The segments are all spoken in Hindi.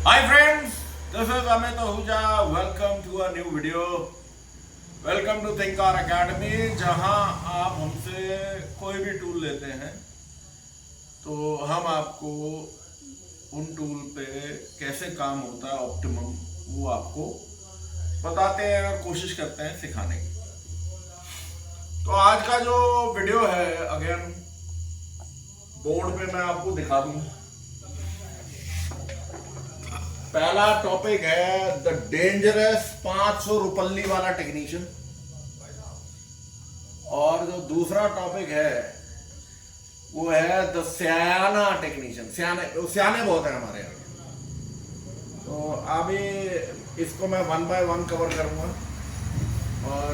Hi friends, this is Amit Ahuja. Welcome to a new video. Welcome to Thinkar Academy, जहां आप हमसे कोई भी टूल लेते हैं तो हम आपको उन टूल पे कैसे काम होता है ऑप्टिमम वो आपको बताते हैं और कोशिश करते हैं सिखाने की। तो आज का जो वीडियो है अगेन बोर्ड पे मैं आपको दिखा दूं। पहला टॉपिक है द डेंजरस 500 रुपल्ली वाला टेक्नीशियन, और जो दूसरा टॉपिक है वो है द सियाना टेक्नीशियन। सियाने बहुत है हमारे यहाँ। तो अभी इसको मैं 1 बाय 1 कवर करूंगा और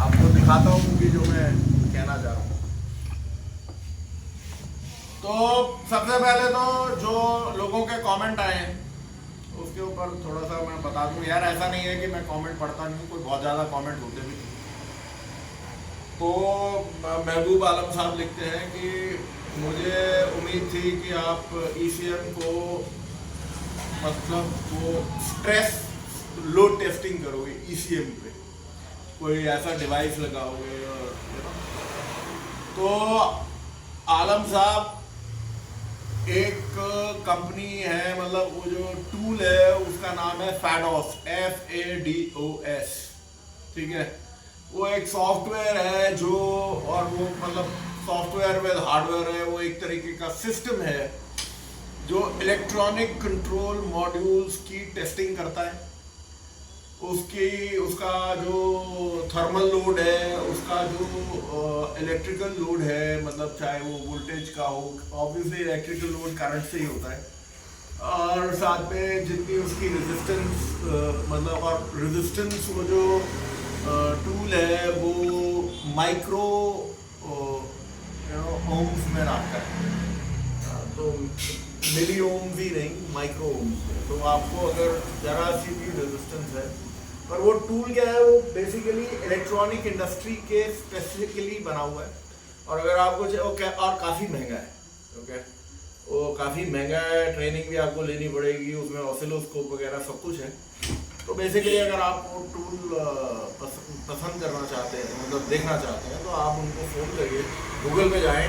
आपको दिखाता हूँ कि जो मैं कहना चाह रहा हूँ। तो सबसे पहले तो जो लोगों के कमेंट आए हैं उसके ऊपर थोड़ा सा मैं बता दूं। यार ऐसा नहीं है कि मैं कमेंट पढ़ता नहीं हूँ, कोई बहुत ज़्यादा कमेंट होते भी। तो महबूब आलम साहब लिखते हैं कि मुझे उम्मीद थी कि आप ECM को मतलब वो स्ट्रेस लोड टेस्टिंग करोगे, ECM पे कोई ऐसा डिवाइस लगाओगे। और तो आलम साहब एक कंपनी है, मतलब वो जो टूल है उसका नाम है फैडोस, FADOS, ठीक है। वो एक सॉफ्टवेयर है जो, और वो मतलब सॉफ्टवेयर विद हार्डवेयर है। वो एक तरीके का सिस्टम है जो इलेक्ट्रॉनिक कंट्रोल मॉड्यूल्स की टेस्टिंग करता है। उसका जो थर्मल लोड है, उसका जो इलेक्ट्रिकल लोड है, मतलब चाहे वो वोल्टेज का हो, ऑब्वियसली इलेक्ट्रिकल लोड करंट से ही होता है, और साथ में जितनी उसकी रेजिस्टेंस मतलब, और रेजिस्टेंस वो जो टूल है वो माइक्रो ओम्स में आता है। तो मिली ओम्स ही नहीं, माइक्रो ओम्स। तो आपको अगर जरा सी भी रेजिस्टेंस है, पर वो टूल क्या है, वो बेसिकली इलेक्ट्रॉनिक इंडस्ट्री के स्पेसिफिकली बना हुआ है। और अगर आपको और काफ़ी महंगा है, ओके, वो काफ़ी महंगा है, ट्रेनिंग भी आपको लेनी पड़ेगी, उसमें ऑसिलोस्कोप वगैरह सब कुछ है। तो बेसिकली अगर आप वो टूल पसंद करना चाहते हैं, मतलब देखना चाहते हैं, तो आप उनको फ़ोन करिए, गूगल पे जाएं,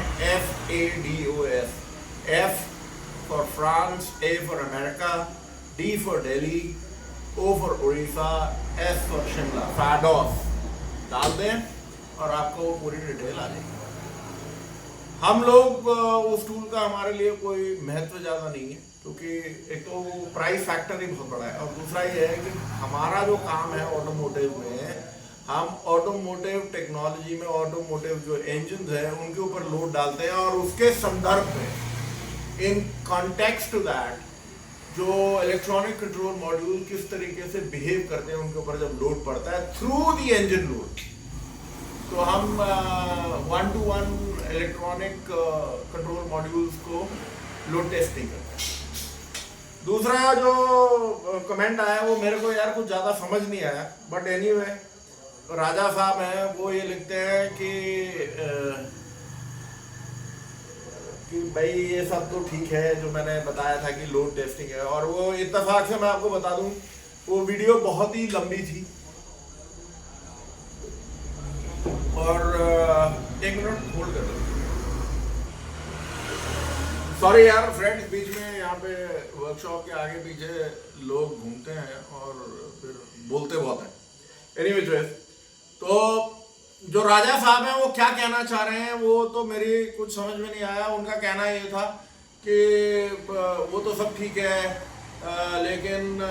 FADOS, F for France, A for America, D for Delhi, O for Orissa, S for Shimla, FADOS डाल दें और आपको वो पूरी डिटेल आ जाएगी। हम लोग उस टूल का हमारे लिए कोई महत्व ज़्यादा नहीं है, क्योंकि एक तो वो प्राइस फैक्टर ही बहुत बड़ा है, और दूसरा ये है कि हमारा जो काम है ऑटोमोटिव में, हम ऑटोमोटिव टेक्नोलॉजी में ऑटोमोटिव जो इंजन है उनके ऊपर लोड डालते हैं, और उसके संदर्भ में इन कॉन्टेक्स्ट टू दैट जो इलेक्ट्रॉनिक कंट्रोल मॉड्यूल किस तरीके से बिहेव करते हैं उनके ऊपर जब लोड पड़ता है थ्रू द इंजन लोड, तो हम 1-to-1 इलेक्ट्रॉनिक कंट्रोल मॉड्यूल्स को लोड टेस्टिंग करते हैं। दूसरा जो कमेंट आया वो मेरे को यार कुछ ज़्यादा समझ नहीं आया, बट एनीवे राजा साहब हैं, वो ये लिखते हैं कि भाई ये सब तो ठीक है जो मैंने बताया था कि लोड टेस्टिंग है। और वो इत्तेफाक से मैं आपको बता दूं, वो वीडियो बहुत ही लंबी थी, और 1 मिनट होल्ड कर लो। सॉरी यार फ्रेंड्स, बीच में यहाँ पे वर्कशॉप के आगे पीछे लोग घूमते हैं और फिर बोलते बहुत हैं। एनीवे, तो जो राजा साहब हैं वो क्या कहना चाह रहे हैं वो तो मेरी कुछ समझ में नहीं आया। उनका कहना ये था कि वो तो सब ठीक है, लेकिन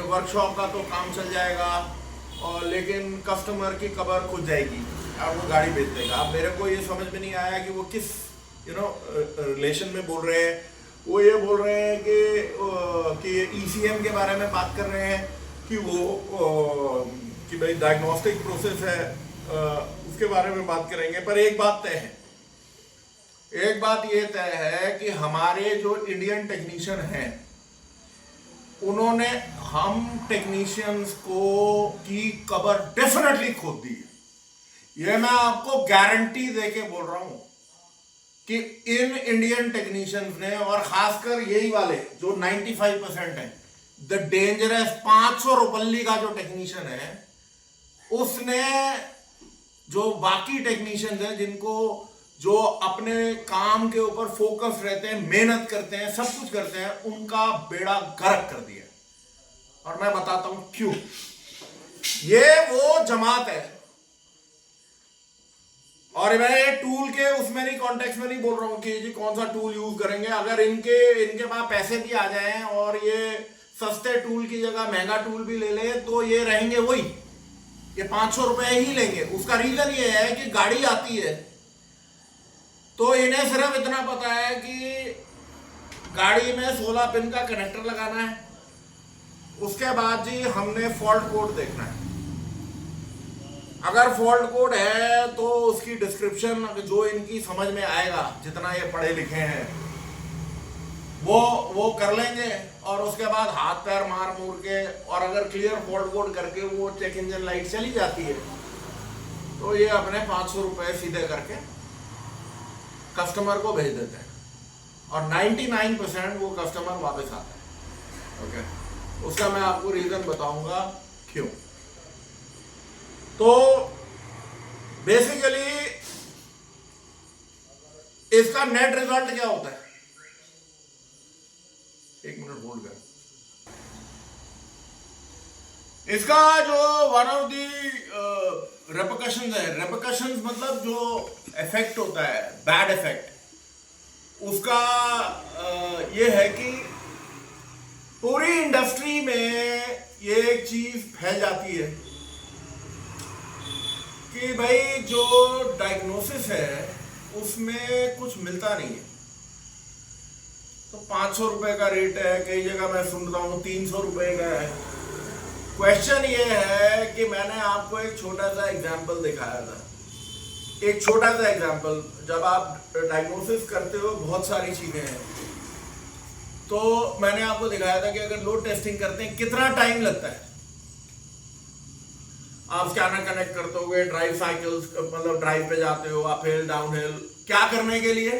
वर्कशॉप का तो काम चल जाएगा, और लेकिन कस्टमर की कब्र खुद जाएगी, आपको गाड़ी बेच देगा। अब मेरे को ये समझ में नहीं आया कि वो किस रिलेशन में बोल रहे हैं। वो ये बोल रहे हैं कि ECM के बारे में बात कर रहे हैं कि वो कि भाई डायग्नोस्टिक प्रोसेस है, उसके बारे में बात करेंगे। पर एक बात तय है, एक बात ये तय है कि हमारे जो इंडियन टेक्नीशियन हैं उन्होंने हम टेक्नीशियंस को की कब्र डेफिनेटली खोद दी है। ये मैं आपको गारंटी देके बोल रहा हूं। कि इन इंडियन टेक्नीशियंस ने, और खासकर यही वाले जो 95% है, द डेंजरस 500 रुपल्ली का जो टेक्नीशियन है, उसने जो बाकी टेक्नीशियंस हैं जिनको जो अपने काम के ऊपर फोकस रहते हैं, मेहनत करते हैं, सब कुछ करते हैं, उनका बेड़ा गर्क कर दिया। और मैं बताता हूं क्यों। ये वो जमात है, और मैं ये टूल के उसमें नहीं, कॉन्टेक्स्ट में नहीं बोल रहा हूं कि जी कौन सा टूल यूज करेंगे। अगर इनके पास पैसे भी आ जाएं और ये सस्ते टूल की जगह महंगा टूल भी ले ले, तो ये रहेंगे वही, ये 500 रुपए ही लेंगे। उसका रीजन ये है कि गाड़ी आती है तो इन्हें सिर्फ इतना पता है कि गाड़ी में 16 पिन का कनेक्टर लगाना है, उसके बाद जी हमने फॉल्ट कोड देखना है। अगर फॉल्ट कोड है तो उसकी डिस्क्रिप्शन जो इनकी समझ में आएगा, जितना ये पढ़े लिखे हैं, वो कर लेंगे, और उसके बाद हाथ पैर मार मूर के, और अगर क्लियर फॉल्ट कोड करके वो चेक इंजन लाइट चली जाती है तो ये अपने 500 रुपए सीधे करके कस्टमर को भेज देते हैं, और 99% वो कस्टमर वापस आता है। ओके, उसका मैं आपको रीजन बताऊंगा क्यों। तो बेसिकली इसका नेट रिजल्ट क्या होता है, एक मिनट होल्ड कर। इसका जो वन ऑफ दी रेपरकशंस है, रेपरकशंस मतलब जो इफेक्ट होता है, बैड इफेक्ट, उसका ये है कि पूरी इंडस्ट्री में ये एक चीज फैल जाती है कि भाई जो डायग्नोसिस है उसमें कुछ मिलता नहीं है। तो 500 रुपए का रेट है, कई जगह मैं सुन रहा हूं 300 रुपए का है। क्वेश्चन ये है कि मैंने आपको एक छोटा सा एग्जांपल दिखाया था, एक छोटा सा एग्जांपल। जब आप डायग्नोसिस करते हो बहुत सारी चीजें हैं, तो मैंने आपको दिखाया था कि अगर लोड टेस्टिंग करते हैं कितना टाइम लगता है। आप स्कैनर कनेक्ट करते हो, ड्राइव साइकिल्स, मतलब ड्राइव पे जाते हो, अप हिल डाउन हिल, क्या करने के लिए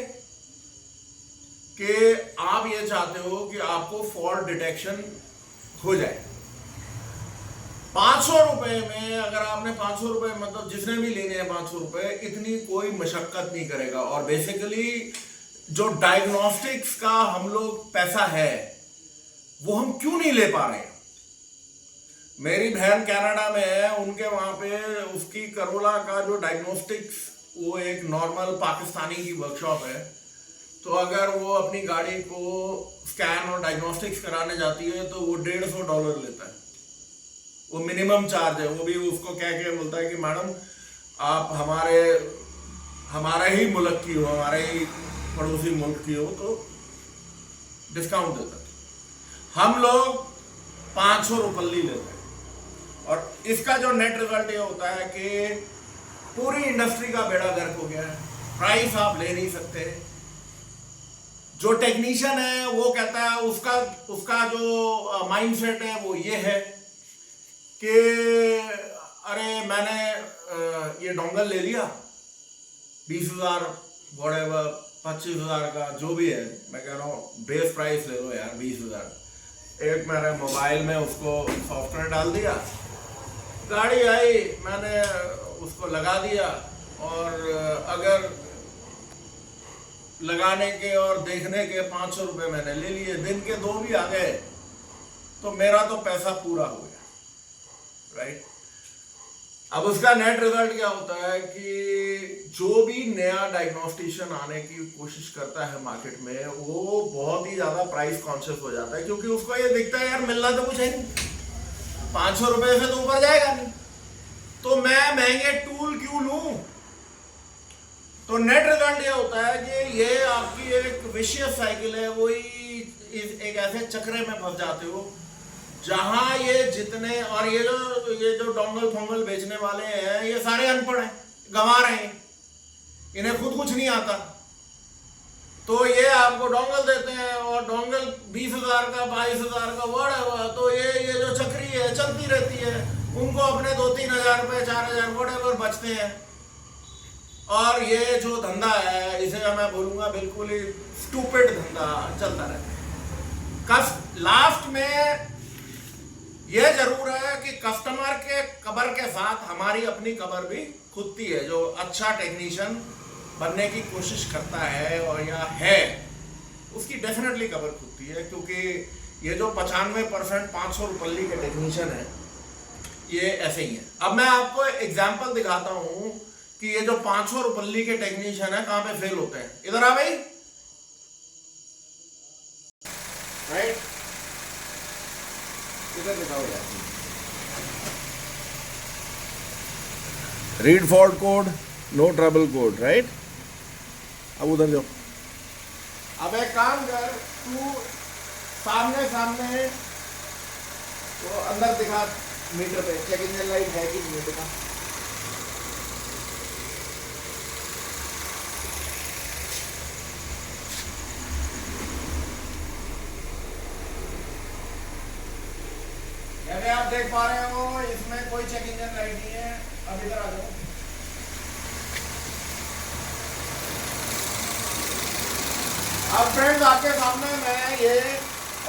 कि आप ये चाहते हो कि आपको फॉल्ट डिटेक्शन हो जाए। 500 रुपए में अगर आपने 500 रुपए, मतलब जिसने भी लेने हैं 500 रुपए, इतनी कोई मशक्कत नहीं करेगा। और बेसिकली जो डायग्नोस्टिक्स का हम लोग पैसा है वो हम क्यों नहीं ले पा रहे हैं। मेरी बहन कनाडा में है, उनके वहां पे उसकी करोला का जो डायग्नोस्टिक्स, वो एक नॉर्मल पाकिस्तानी की वर्कशॉप है, तो अगर वो अपनी गाड़ी को स्कैन और डायग्नोस्टिक्स कराने जाती है तो वो $150 लेता है। वो मिनिमम चार्ज है। वो भी उसको कह के बोलता है कि मैडम आप हमारे ही मुल्क की हो, हमारे ही पड़ोसी मुल्क की हो, तो डिस्काउंट देता है। हम लोग 500 रुपये लेते हैं। और इसका जो नेट रिजल्ट ये होता है कि पूरी इंडस्ट्री का बेड़ा गर्क हो गया है। प्राइस आप ले नहीं सकते। जो टेक्नीशियन है वो कहता है, उसका जो माइंडसेट है वो ये है कि अरे मैंने ये डोंगल ले लिया 20,000 व्हाटएवर 25,000 का जो भी है, मैं कह रहा हूँ बेस प्राइस ले लो यार 20,000। एक मैंने मोबाइल में उसको सॉफ्टवेयर डाल दिया, गाड़ी आई, मैंने उसको लगा दिया, और अगर लगाने के और देखने के 500 रुपये मैंने ले लिए, दिन के 2 भी आ गए तो मेरा तो पैसा पूरा हो गया, राइट। अब उसका नेट रिजल्ट क्या होता है कि जो भी नया डायग्नोस्टिशियन आने की कोशिश करता है मार्केट में, वो बहुत ही ज्यादा प्राइस कॉन्शियस हो जाता है, क्योंकि उसको ये दिखता है यार मिलना तो कुछ है नहीं, 500 रुपए से तो ऊपर जाएगा नहीं, तो मैं महंगे टूल क्यों लूं। तो नेट रिजल्ट ये होता है कि ये आपकी एक विशियस साइकिल है। वही एक ऐसे चक्रे में फंस जाते हो जहां ये जितने, और ये जो डोंगल फोंगल बेचने वाले हैं ये सारे अनपढ़ हैं, गंवा रहे हैं, इन्हें खुद कुछ नहीं आता। तो ये आपको डोंगल देते हैं, और डोंगल 20,000 का 22,000 का वर्ड है, तो ये जो चक्री है चलती रहती है, उनको अपने 2-3 हज़ार रुपए 4,000 व्हाटएवर बचते हैं। और ये जो धंधा है इसे मैं बोलूंगा बिल्कुल ही स्टूपिड धंधा चलता रहता है। लास्ट में ये जरूर है कि कस्टमर के कबर के साथ हमारी अपनी कबर भी खुदती है। जो अच्छा टेक्नीशियन बनने की कोशिश करता है और या है उसकी डेफिनेटली कबर खुदती है, क्योंकि ये जो 95% 500 रुपये के टेक्नीशियन है ये ऐसे ही है। अब मैं आपको एग्जाम्पल दिखाता हूं कि ये जो 500 रुपये के टेक्नीशियन है कहां पे फेल होते हैं। इधर आ भाई, राइट, इधर दिखाओ यार, read fault code, no trouble code, right. अब उधर जाओ। अब एक काम कर, तू सामने सामने तो अंदर दिखा मीटर पे चेक इंजन लाइट है कि नहीं दिखा। जैसे आप देख पा रहे हो इसमें कोई चेक इंजन लाइट नहीं है। अब इधर आ जाओ। अब फ्रेंड्स आपके सामने मैं ये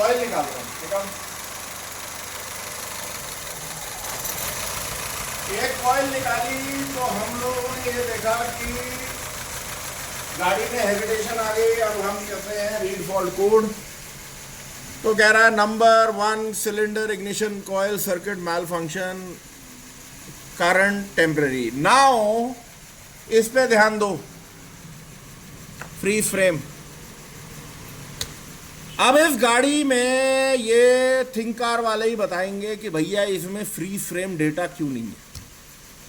ऑयल निकाल रहा हूँ, ठीक है। एक ऑयल निकाली तो हम लोगों ने ये देखा कि गाड़ी में हेजिटेशन आ गई। अब हम कहते हैं रीड फॉल्ट कोड, तो कह रहा है number 1 cylinder ignition coil circuit malfunction current temporary. Now इस पे ध्यान दो, फ्रीज फ्रेम। अब इस गाड़ी में ये थिंक कार वाले ही बताएंगे कि भैया इसमें फ्रीज फ्रेम डेटा क्यों नहीं है,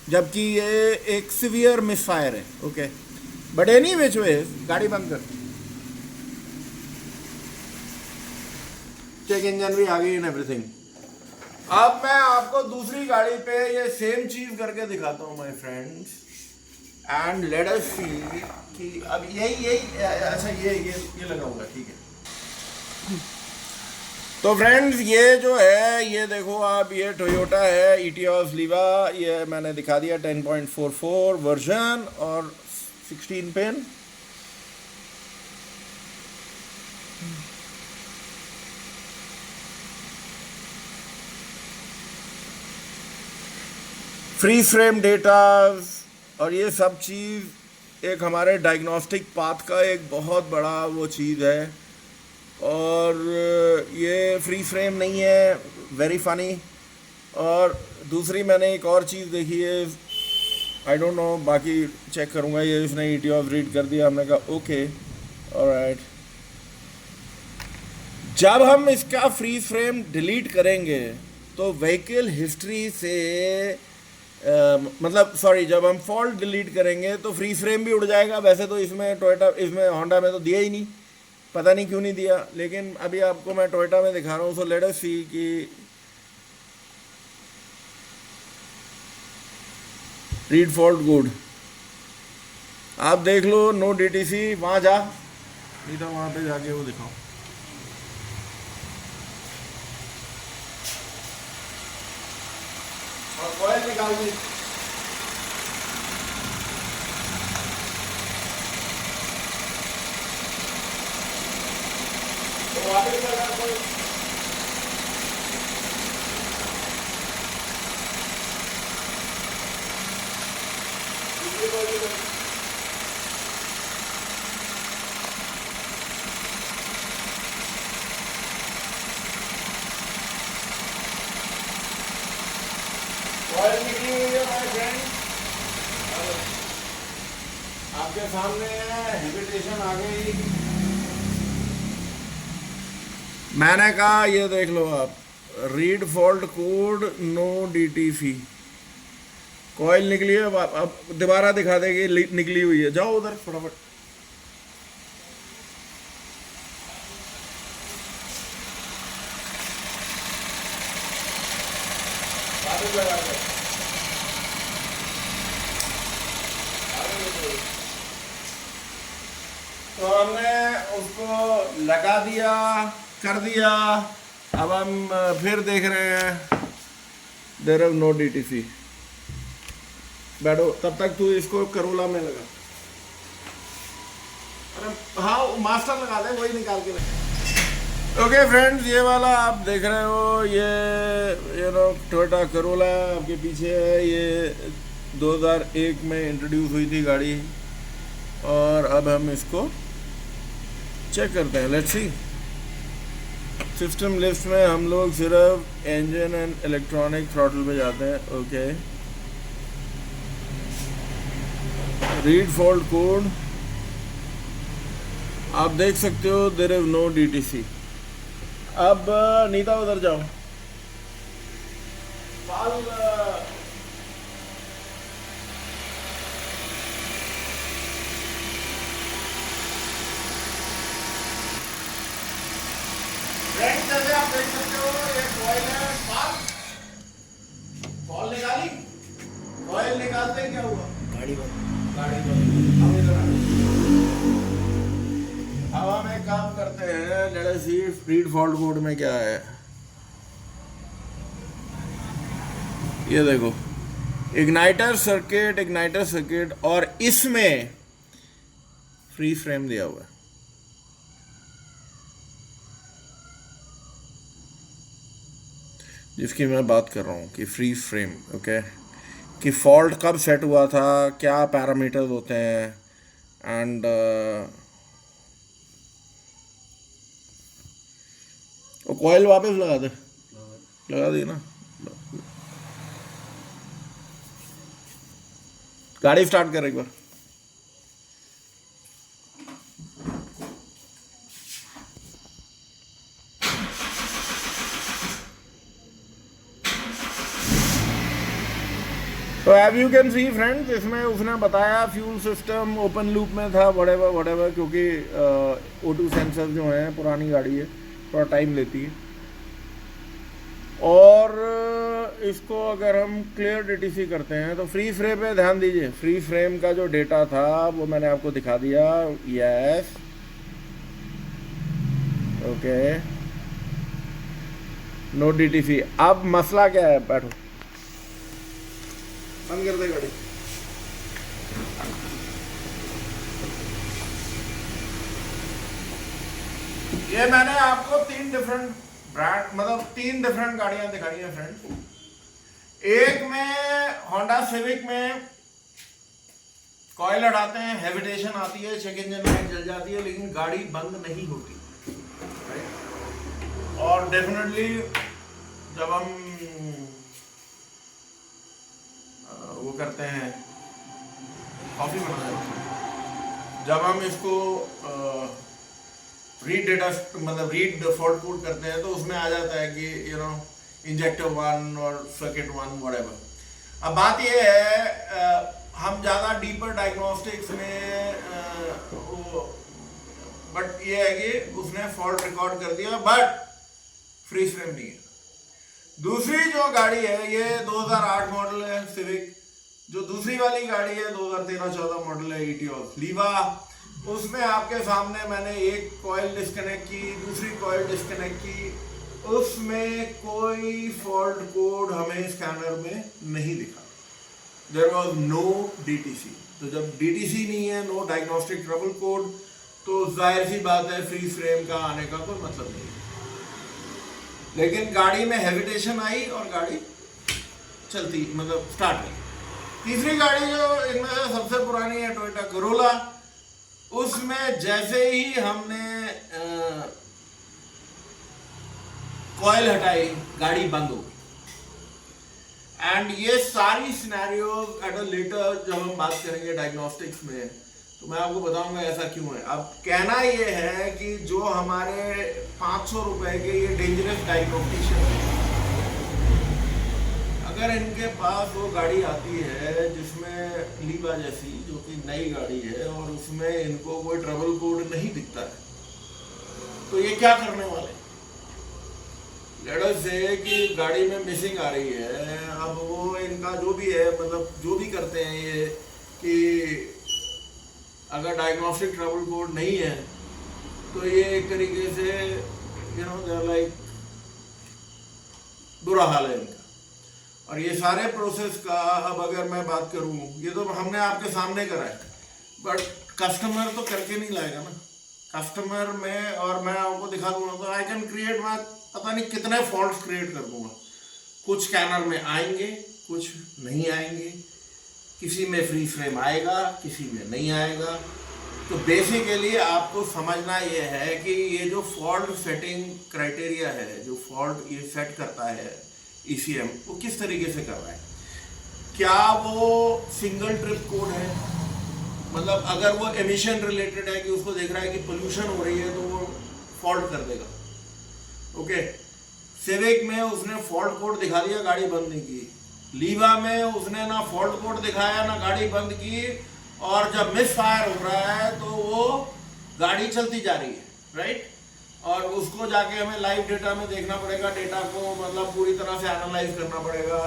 जबकि ये एक सिवियर मिसफायर है। ओके, बट एनी विच वे गाड़ी बंद कर, चेक इंजन भी आ गई एंड एवरीथिंग। अब मैं आपको दूसरी गाड़ी पे ये सेम चीज करके दिखाता हूँ my friends, and let us see कि अब यही अच्छा ये लगा होगा, ठीक है। तो फ्रेंड्स ये जो है ये देखो आप, ये टोयोटा है इटियोस लीवा, ये मैंने दिखा दिया 10.44 वर्जन और 16 पिन। फ्री फ्रेम डेटा और ये सब चीज़ एक हमारे डायग्नोस्टिक पाथ का एक बहुत बड़ा वो चीज़ है। और ये फ्री फ्रेम नहीं है, वेरी फनी। और दूसरी मैंने एक और चीज़ देखी है, आई डोंट नो, बाकी चेक करूँगा। ये इसने ईटीओफ रीड कर दिया, हमने कहा ओके ऑलराइट। जब हम इसका फ्री फ्रेम डिलीट करेंगे तो व्हीकल हिस्ट्री से मतलब सॉरी, जब हम फॉल्ट डिलीट करेंगे तो फ्री फ्रेम भी उड़ जाएगा। वैसे तो इसमें टोयोटा, इसमें होंडा में तो दिया ही नहीं, पता नहीं क्यों नहीं दिया, लेकिन अभी आपको मैं टोयोटा में दिखा रहा हूँ। सो लेट अस सी कि रीड फॉल्ट गुड, आप देख लो, नो डीटीसी। वहाँ जा, नहीं था वहाँ पे जाके वो दिखाओ। और कॉइल निकाल दी, तो वापस लगा कोई कॉइल निकली हुई है माय फ्रेंड, आपके सामने है, हेजिटेशन आ गई। मैंने कहा ये देख लो आप, read fault code no DTC, coil निकली है। अब दोबारा दिखा देगी निकली हुई है, जाओ उधर फटाफट। तो हमने उसको लगा दिया, कर दिया। अब हम फिर देख रहे हैं, देयर इज नो डीटीसी। बैठो, तब तक तू इसको करोला में लगा। अरे हाँ मास्टर लगा दे, वही निकाल के ओके फ्रेंड्स, ये वाला आप देख रहे हो, ये टोयोटा करोला आपके पीछे है। ये 2001 में इंट्रोड्यूस हुई थी गाड़ी, और अब हम इसको चेक करते हैं। Let's see. सिस्टम लिस्ट में हम लोग सिर्फ इंजन एंड इलेक्ट्रॉनिक थ्रॉटल पे जाते हैं। ओके, रीड फॉल्ट कोड आप देख सकते हो, देयर इज नो DTC। अब नीता उधर जाओ। फ्रेंड्स, जैसे आप देख सकते हो, ये कॉइल है, कॉइल निकाली। कॉइल निकालते ही क्या हुआ? गाड़ी बंद। अब हम एक काम करते हैं, लेट अस सी रीड फॉल्ट कोड में क्या है। ये देखो, इग्नाइटर सर्किट, और इसमें फ्रीज फ्रेम दिया हुआ है। जिसकी मैं बात कर रहा हूँ कि फ्रीज फ्रेम, ओके, कि फॉल्ट कब सेट हुआ था, क्या पैरामीटर्स होते हैं, एंड कॉइल वापस लगा दी ना। गाड़ी स्टार्ट कर एक बार। तो as you can see friends, इसमें उसने बताया फ्यूल सिस्टम ओपन लूप में था, वटेवर, क्योंकि O2 सेंसर जो हैं, पुरानी गाड़ी है, थोड़ा टाइम लेती है। और इसको अगर हम क्लियर DTC करते हैं तो फ्री फ्रेम पे ध्यान दीजिए। फ्री फ्रेम का जो डेटा था वो मैंने आपको दिखा दिया। Yes, okay, no DTC। अब मसला क्या है? बैठो, बंद कर दे गाड़ी। ये मैंने आपको 3 डिफरेंट ब्रांड, मतलब 3 डिफरेंट गाड़ियां दिखाई हैं फ्रेंड्स। एक में होंडा सिविक में कॉइल हटाते हैं, हैबिटेशन आती है, चेक इंजन लाइट जल जाती है, लेकिन गाड़ी बंद नहीं होती। और डेफिनेटली जब हम वो करते हैं, कॉफी बनाते हैं, जब हम इसको रीड डेटा, मतलब रीड फॉल्ट कोड करते हैं, तो उसमें आ जाता है कि इंजेक्टर 1 और सर्किट 1 व्हाटएवर। अब बात ये है, हम ज़्यादा डीपर डायग्नोस्टिक्स में बट ये है कि उसने फॉल्ट रिकॉर्ड कर दिया, बट फ्रीज फ्रेम नहीं है। दूसरी जो गाड़ी है, ये 2008 मॉडल है सिविक। जो दूसरी वाली गाड़ी है 2013-14 मॉडल है इटियोस लीवा। उसमें आपके सामने मैंने एक कॉइल डिस्कनेक्ट की, दूसरी कॉइल डिस्कनेक्ट की, उसमें कोई फॉल्ट कोड हमें स्कैनर में नहीं दिखा। There was no DTC। तो जब DTC नहीं है, नो डायग्नोस्टिक ट्रबल कोड, तो जाहिर सी बात है फ्रीज फ्रेम का आने का कोई मतलब नहीं। लेकिन गाड़ी में हैबिटेशन आई और गाड़ी चलती, मतलब स्टार्ट हुई। तीसरी गाड़ी जो इनमें से सबसे पुरानी है, टोयोटा करोला, उसमें जैसे ही हमने कॉइल हटाई, गाड़ी बंद हो गई। एंड ये सारी सिनेरियोज एट अ लेटर जब हम बात करेंगे डायग्नोस्टिक्स में, तो मैं आपको बताऊंगा ऐसा क्यों है। अब कहना ये है कि जो हमारे 500 रुपए के ये डेंजरस डायग्नोस्टिशियन, अगर इनके पास वो गाड़ी आती है जिसमें लीवा जैसी, जो कि नई गाड़ी है, और उसमें इनको कोई ट्रबल कोड नहीं दिखता है, तो ये क्या करने वाले? लेट अस से कि गाड़ी में मिसिंग आ रही है। अब वो इनका जो भी है, मतलब जो भी करते हैं ये, कि अगर डायग्नोस्टिक ट्रबल कोड नहीं है तो ये एक तरीके से लाइक बुरा हाल है इनका। और ये सारे प्रोसेस का, अब अगर मैं बात करूं, ये तो हमने आपके सामने करा है, बट कस्टमर तो करके नहीं लाएगा ना। कस्टमर में, और मैं आपको दिखा दूंगा तो आई कैन क्रिएट, मैं पता नहीं कितने फॉल्ट्स क्रिएट कर दूंगा। कुछ स्कैनर में आएंगे, कुछ नहीं आएंगे, किसी में फ्री फ्रेम आएगा, किसी में नहीं आएगा। तो बेसिकली आपको समझना ये है कि ये जो फॉल्ट सेटिंग क्राइटेरिया है, जो फॉल्ट ये सेट करता है ECM, वो किस तरीके से कर रहा है। क्या वो सिंगल ट्रिप कोड है, मतलब अगर वो एमिशन रिलेटेड है कि उसको देख रहा है कि पोल्यूशन हो रही है तो वो फॉल्ट कर देगा। ओके, सिविक में उसने फॉल्ट कोड दिखा दिया, गाड़ी बंद नहीं की। लीवा में उसने ना फॉल्ट कोड दिखाया ना गाड़ी बंद की, और जब मिस फायर हो रहा है तो वो गाड़ी चलती जा रही है, राइट। और उसको जाके हमें लाइव डेटा में देखना पड़ेगा, डेटा को मतलब पूरी तरह से एनालाइज करना पड़ेगा।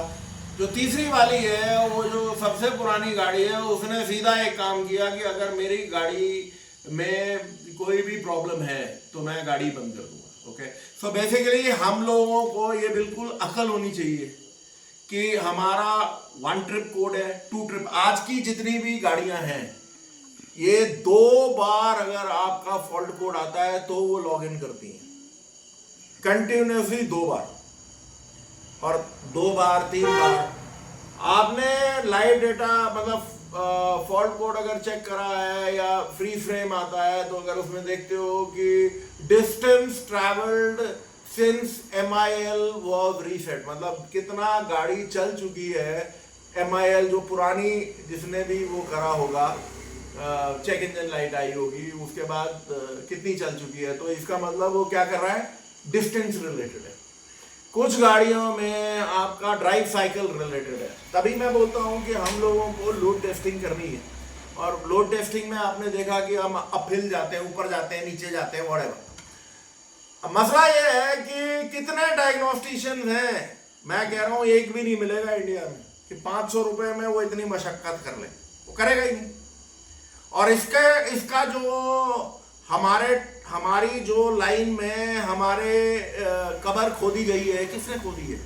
जो तीसरी वाली है, वो जो सबसे पुरानी गाड़ी है, उसने सीधा एक काम किया कि अगर मेरी गाड़ी में कोई भी प्रॉब्लम है तो मैं गाड़ी बंद कर दूंगा। ओके, सो बेसिकली हम लोगों को ये बिल्कुल अकल होनी चाहिए कि हमारा 1 ट्रिप कोड है, 2 ट्रिप। आज की जितनी भी गाड़ियां हैं, ये 2 बार अगर आपका फॉल्ट कोड आता है तो वो लॉग इन करती हैं कंटिन्यूसली, 2 बार, और 2 बार 3 बार आपने लाइव डेटा मतलब फॉल्ट कोड अगर चेक करा है या फ्री फ्रेम आता है, तो अगर उसमें देखते हो कि distance travelled since MIL was reset, मतलब कितना गाड़ी चल चुकी है। MIL जो पुरानी जिसने भी वो करा होगा, चेक इंजन लाइट आई होगी, उसके बाद कितनी चल चुकी है, तो इसका मतलब वो क्या कर रहा है, डिस्टेंस रिलेटेड है। कुछ गाड़ियों में आपका ड्राइव साइकिल रिलेटेड है। तभी मैं बोलता हूं कि हम लोगों को लोड टेस्टिंग करनी है, और लोड टेस्टिंग में आपने देखा कि हम अपहिल जाते हैं, ऊपर जाते हैं, नीचे जाते हैं, व्हाटएवर। अब मसला ये है कि कितने डायग्नोस्टिशियन हैं, मैं कह रहा हूं एक भी नहीं मिलेगा इंडिया में कि 500 रुपए में वो इतनी मशक्कत कर ले, वो करेगा ही नहीं। और इसका जो हमारी जो लाइन में हमारे कबर खोदी गई है, किसने खोदी है,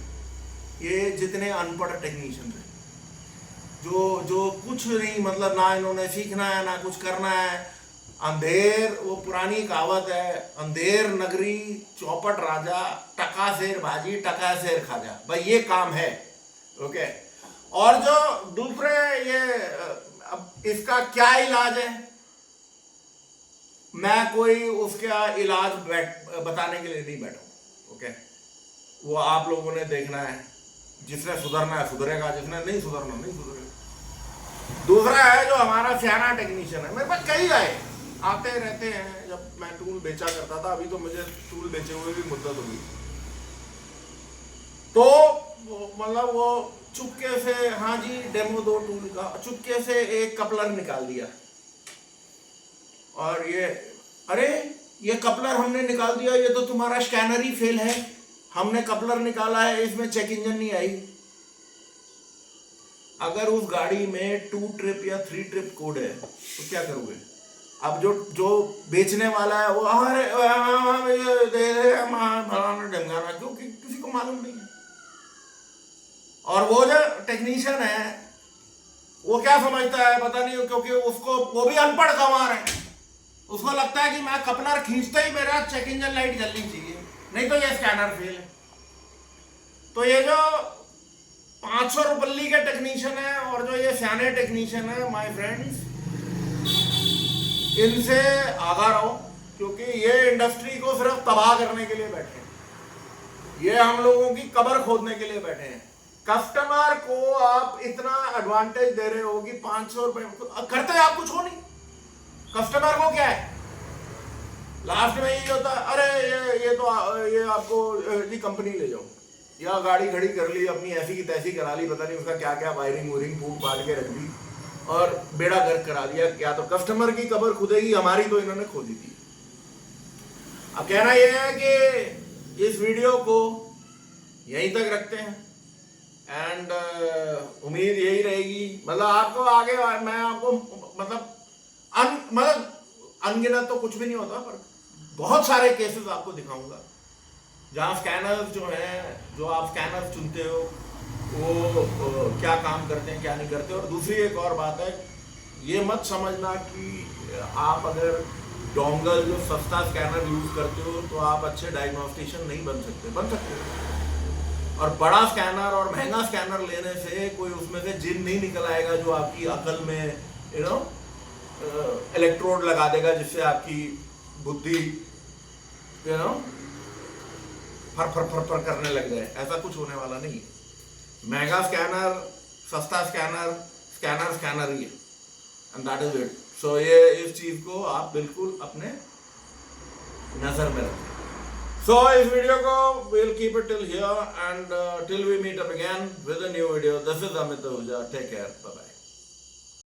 ये जितने अनपढ़ टेक्नीशियन हैं, जो कुछ नहीं, मतलब ना इन्होंने सीखना है ना कुछ करना है। अंधेर, वो पुरानी कहावत है, अंधेर नगरी चौपट राजा, टका शेर भाजी टका शेर खाजा, भाई ये काम है। ओके, और जो दूसरे ये, अब इसका क्या इलाज है, मैं कोई उसका इलाज बताने के लिए नहीं बैठा हूं। ओके, वो आप लोगों ने देखना है, जिसने सुधरना है सुधरेगा, जिसने नहीं सुधरना नहीं सुधरेगा। दूसरा है जो हमारा सियाना टेक्नीशियन है, मेरे पास कई आते रहते हैं। जब मैं टूल बेचा करता था, अभी तो मुझे टूल बेचे हुए भी मुद्दत होगी, तो मतलब वो चुपके से, हाँ जी डेमो दो टूल का, चुपके से एक कपलर निकाल दिया, और ये अरे ये कपलर हमने निकाल दिया, ये तो तुम्हारा स्कैनर ही फेल है, हमने कपलर निकाला है, इसमें चेक इंजन नहीं आई। अगर उस गाड़ी में 2 ट्रिप या 3 ट्रिप कोड है तो क्या करोगे। अब जो बेचने वाला है वो अरे ढंगाना, क्योंकि किसी को मालूम नहीं है। और वो जो टेक्नीशियन है वो क्या समझता है पता नहीं, क्योंकि उसको, वो भी अनपढ़ गंवार है, उसको लगता है कि मैं कपलर खींचते ही मेरा चेक इंजन लाइट जलनी चाहिए, नहीं तो ये स्कैनर फेल है। तो ये जो 500 रुपये के टेक्नीशियन है और जो ये सियाने टेक्नीशियन है, माय फ्रेंड्स, इनसे आगा रहो, क्योंकि ये इंडस्ट्री को सिर्फ तबाह करने के लिए बैठे हैं, ये हम लोगों की कब्र खोदने के लिए बैठे हैं। कस्टमर को आप इतना एडवांटेज दे रहे हो कि 500 रुपए करते आप कुछ हो नहीं, कस्टमर को क्या है, लास्ट में यही होता है, अरे ये आपको ये कंपनी ले जाओ, या गाड़ी खड़ी कर ली अपनी, ऐसी की तैसी करा ली, पता नहीं उसका क्या क्या वायरिंग फूट फाड़ के रख दी और बेड़ा गर्क करा दिया। क्या तो कस्टमर की कब्र खुदेगी, हमारी तो इन्होंने खोदी थी। अब कहना यह है कि इस वीडियो को यहीं तक रखते हैं, एंड उम्मीद यही रहेगी, मतलब आपको आगे मैं आपको मतलब अनगिनत तो कुछ भी नहीं होता, पर बहुत सारे केसेस आपको दिखाऊंगा जहां स्कैनर्स जो हैं, जो आप स्कैनर्स चुनते हो वो क्या काम करते हैं क्या नहीं करते। और दूसरी एक और बात है, ये मत समझना कि आप अगर डोंगल जो सस्ता स्कैनर यूज करते हो तो आप अच्छे डायग्नोस्टिशियन नहीं बन सकते और बड़ा स्कैनर और महंगा स्कैनर लेने से कोई उसमें से जिन नहीं निकल आएगा जो आपकी अकल में इलेक्ट्रोड लगा देगा जिससे आपकी बुद्धि फर फर फर फर करने लग जाए। ऐसा कुछ होने वाला नहीं है। महंगा स्कैनर, सस्ता स्कैनर ही है, एंड दैट इज इट। सो ये इस चीज को आप बिल्कुल अपने नजर में रखें। सो इस वीडियो को we'll keep it till here and till we meet up again with a new video. This is Amit Ahuja. Take care. Bye bye.